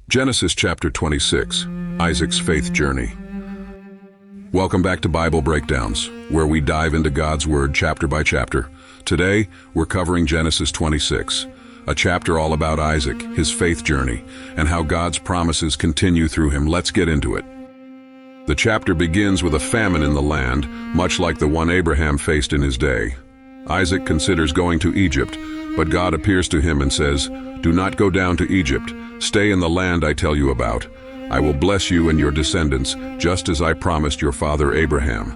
Genesis chapter 26, Isaac's faith journey. Welcome back to Bible Breakdowns, where we dive into God's Word chapter by chapter. Today, we're covering Genesis 26, a chapter all about Isaac, his faith journey, and how God's promises continue through him. Let's get into it. The chapter begins with a famine in the land, much like the one Abraham faced in his day. Isaac considers going to Egypt, but God appears to him and says, "Do not go down to Egypt. Stay in the land I tell you about. I will bless you and your descendants, just as I promised your father Abraham."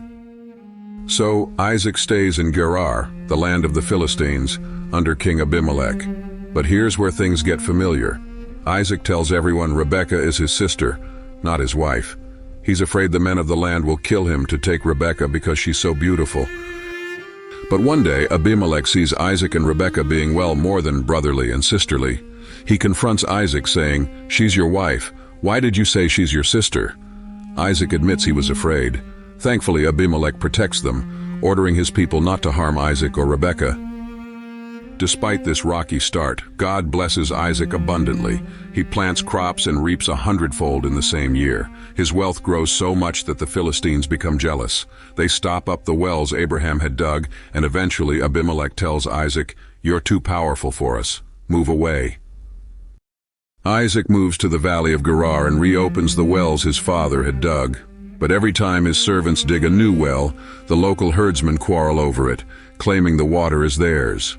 So Isaac stays in Gerar, the land of the Philistines, under King Abimelech. But here's where things get familiar. Isaac tells everyone Rebekah is his sister, not his wife. He's afraid the men of the land will kill him to take Rebekah because she's so beautiful. But one day, Abimelech sees Isaac and Rebekah being more than brotherly and sisterly. He confronts Isaac, saying, "She's your wife. Why did you say she's your sister?" Isaac admits he was afraid. Thankfully, Abimelech protects them, ordering his people not to harm Isaac or Rebekah. Despite this rocky start, God blesses Isaac abundantly. He plants crops and reaps 100-fold in the same year. His wealth grows so much that the Philistines become jealous. They stop up the wells Abraham had dug, and eventually Abimelech tells Isaac, "You're too powerful for us. Move away." Isaac moves to the valley of Gerar and reopens the wells his father had dug. But every time his servants dig a new well, the local herdsmen quarrel over it, claiming the water is theirs.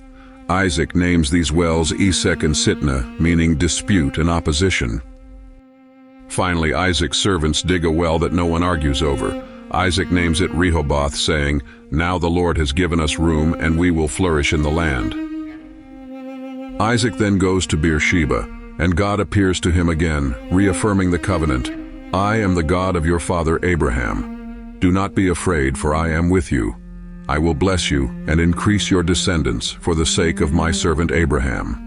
Isaac names these wells Esek and Sitnah, meaning dispute and opposition. Finally, Isaac's servants dig a well that no one argues over. Isaac names it Rehoboth, saying, "Now the Lord has given us room, and we will flourish in the land." Isaac then goes to Beersheba, and God appears to him again, reaffirming the covenant. "I am the God of your father Abraham. Do not be afraid, for I am with you. I will bless you and increase your descendants for the sake of my servant Abraham."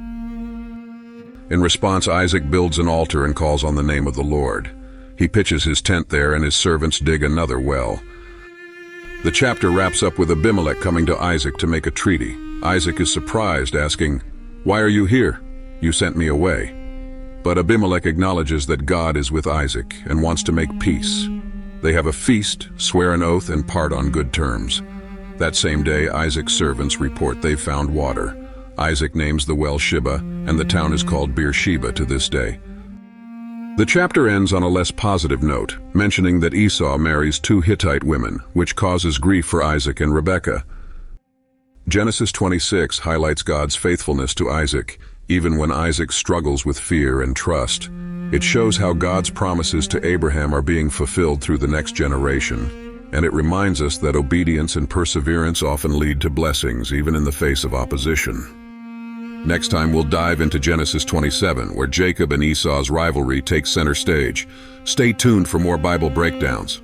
In response, Isaac builds an altar and calls on the name of the Lord. He pitches his tent there, and his servants dig another well. The chapter wraps up with Abimelech coming to Isaac to make a treaty. Isaac is surprised, asking, "Why are you here? You sent me away." But Abimelech acknowledges that God is with Isaac and wants to make peace. They have a feast, swear an oath, and part on good terms. That same day, Isaac's servants report they've found water. Isaac names the well Shibah, and the town is called Beersheba to this day. The chapter ends on a less positive note, mentioning that Esau marries 2 Hittite women, which causes grief for Isaac and Rebekah. Genesis 26 highlights God's faithfulness to Isaac, even when Isaac struggles with fear and trust. It shows how God's promises to Abraham are being fulfilled through the next generation. And it reminds us that obedience and perseverance often lead to blessings, even in the face of opposition. Next time, we'll dive into Genesis 27, where Jacob and Esau's rivalry takes center stage. Stay tuned for more Bible breakdowns.